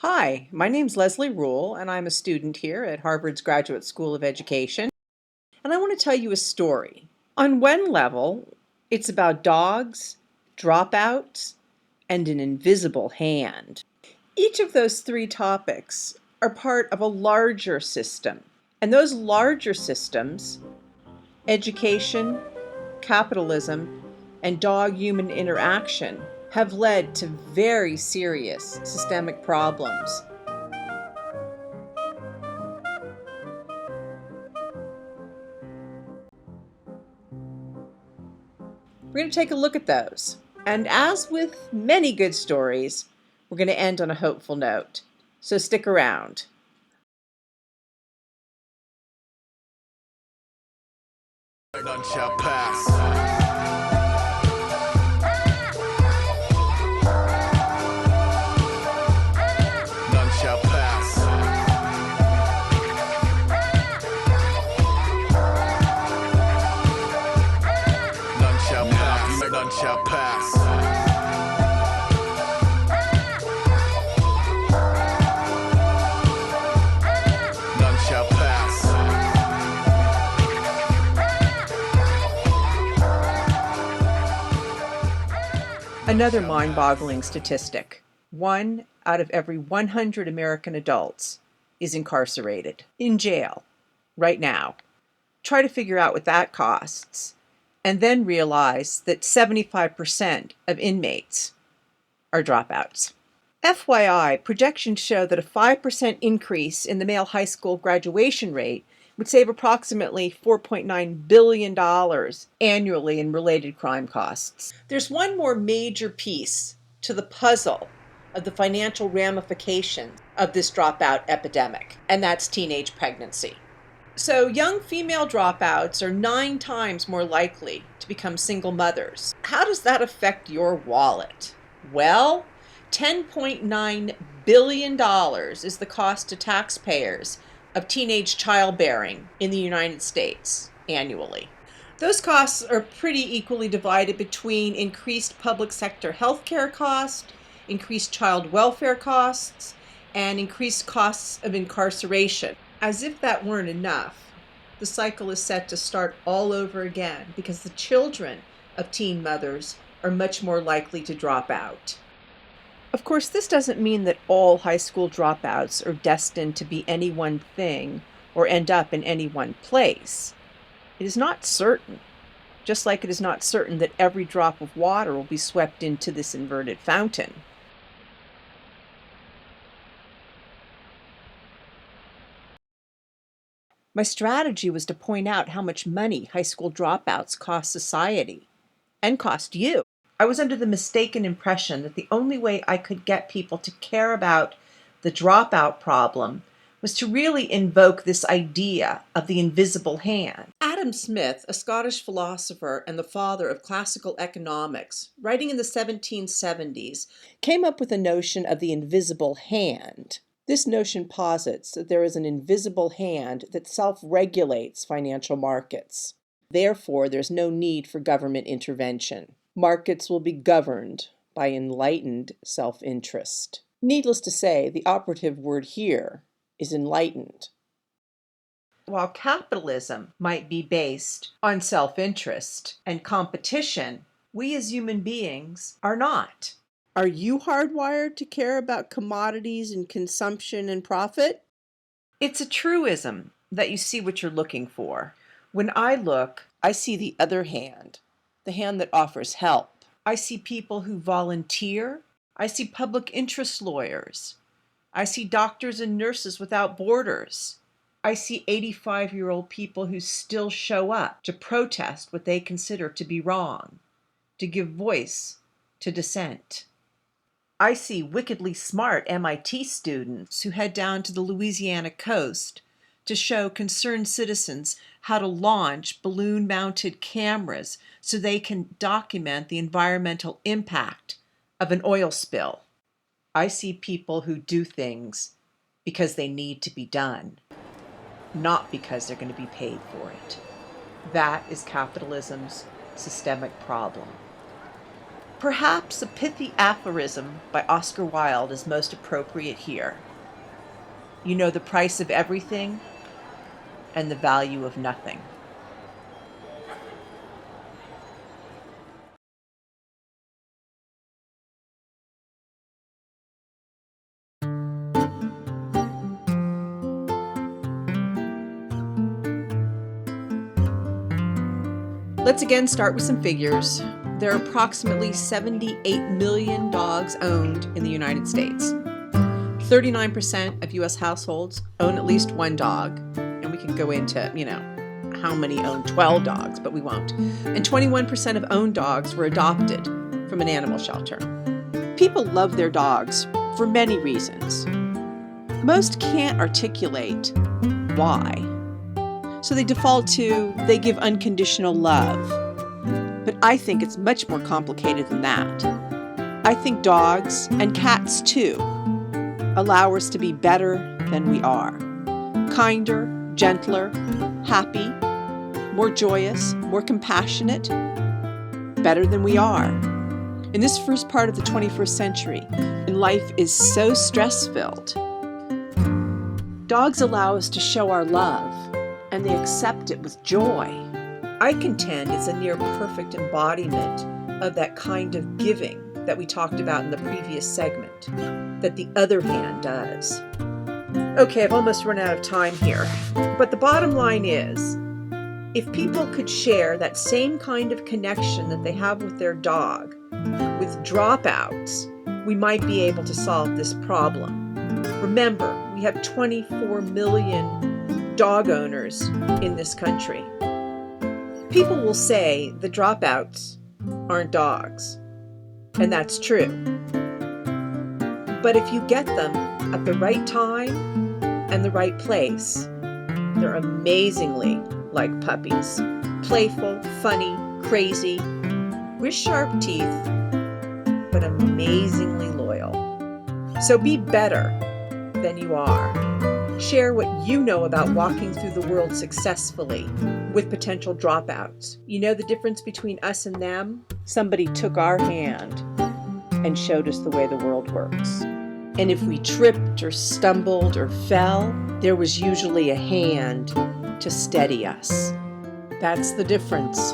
Hi, my name's Leslie Rule, and I'm a student here at Harvard's Graduate School of Education. And I want to tell you a story. On one level, it's about dogs, dropouts, and an invisible hand. Each of those three topics are part of a larger system. And those larger systems, education, capitalism, and dog-human interaction, have led to very serious systemic problems. We're going to take a look at those. And as with many good stories, we're going to end on a hopeful note. So stick around. None shall pass. None shall pass. None shall pass. None shall pass. None shall pass. Another mind-boggling statistic. 1 out of every 100 American adults is incarcerated, in jail, right now. Try to figure out what that costs, and then realize that 75% of inmates are dropouts. FYI, projections show that a 5% increase in the male high school graduation rate would save approximately $4.9 billion annually in related crime costs. There's one more major piece to the puzzle of the financial ramifications of this dropout epidemic, and that's teenage pregnancy. So young female dropouts are 9 times more likely to become single mothers. How does that affect your wallet? Well, $10.9 billion is the cost to taxpayers of teenage childbearing in the United States annually. Those costs are pretty equally divided between increased public sector healthcare costs, increased child welfare costs, and increased costs of incarceration. As if that weren't enough, the cycle is set to start all over again because the children of teen mothers are much more likely to drop out. Of course, this doesn't mean that all high school dropouts are destined to be any one thing or end up in any one place. It is not certain, just like it is not certain that every drop of water will be swept into this inverted fountain. My strategy was to point out how much money high school dropouts cost society and cost you. I was under the mistaken impression that the only way I could get people to care about the dropout problem was to really invoke this idea of the invisible hand. Adam Smith, a Scottish philosopher and the father of classical economics, writing in the 1770s, came up with a notion of the invisible hand. This notion posits that there is an invisible hand that self-regulates financial markets. Therefore, there's no need for government intervention. Markets will be governed by enlightened self-interest. Needless to say, the operative word here is enlightened. While capitalism might be based on self-interest and competition, we as human beings are not. Are you hardwired to care about commodities and consumption and profit? It's a truism that you see what you're looking for. When I look, I see the other hand, the hand that offers help. I see people who volunteer. I see public interest lawyers. I see doctors and nurses without borders. I see 85-year-old people who still show up to protest what they consider to be wrong, to give voice to dissent. I see wickedly smart MIT students who head down to the Louisiana coast to show concerned citizens how to launch balloon-mounted cameras so they can document the environmental impact of an oil spill. I see people who do things because they need to be done, not because they're going to be paid for it. That is capitalism's systemic problem. Perhaps a pithy aphorism by Oscar Wilde is most appropriate here. You know the price of everything and the value of nothing. Let's again start with some figures. There are approximately 78 million dogs owned in the United States. 39% of U.S. households own at least one dog, and we could go into, how many own 12 dogs, but we won't. And 21% of owned dogs were adopted from an animal shelter. People love their dogs for many reasons. Most can't articulate why. So they default to, they give unconditional love. But I think it's much more complicated than that. I think dogs, and cats too, allow us to be better than we are. Kinder, gentler, happy, more joyous, more compassionate, better than we are. In this first part of the 21st century, when life is so stress-filled, dogs allow us to show our love, and they accept it with joy. I contend it's a near perfect embodiment of that kind of giving that we talked about in the previous segment, that the other hand does. Okay, I've almost run out of time here, but the bottom line is, if people could share that same kind of connection that they have with their dog, with dropouts, we might be able to solve this problem. Remember, we have 24 million dog owners in this country. People will say the dropouts aren't dogs, and that's true. But if you get them at the right time and the right place, they're amazingly like puppies. Playful, funny, crazy, with sharp teeth, but amazingly loyal. So be better than you are. Share what you know about walking through the world successfully with potential dropouts. You know the difference between us and them? Somebody took our hand and showed us the way the world works. And if we tripped or stumbled or fell, there was usually a hand to steady us. That's the difference.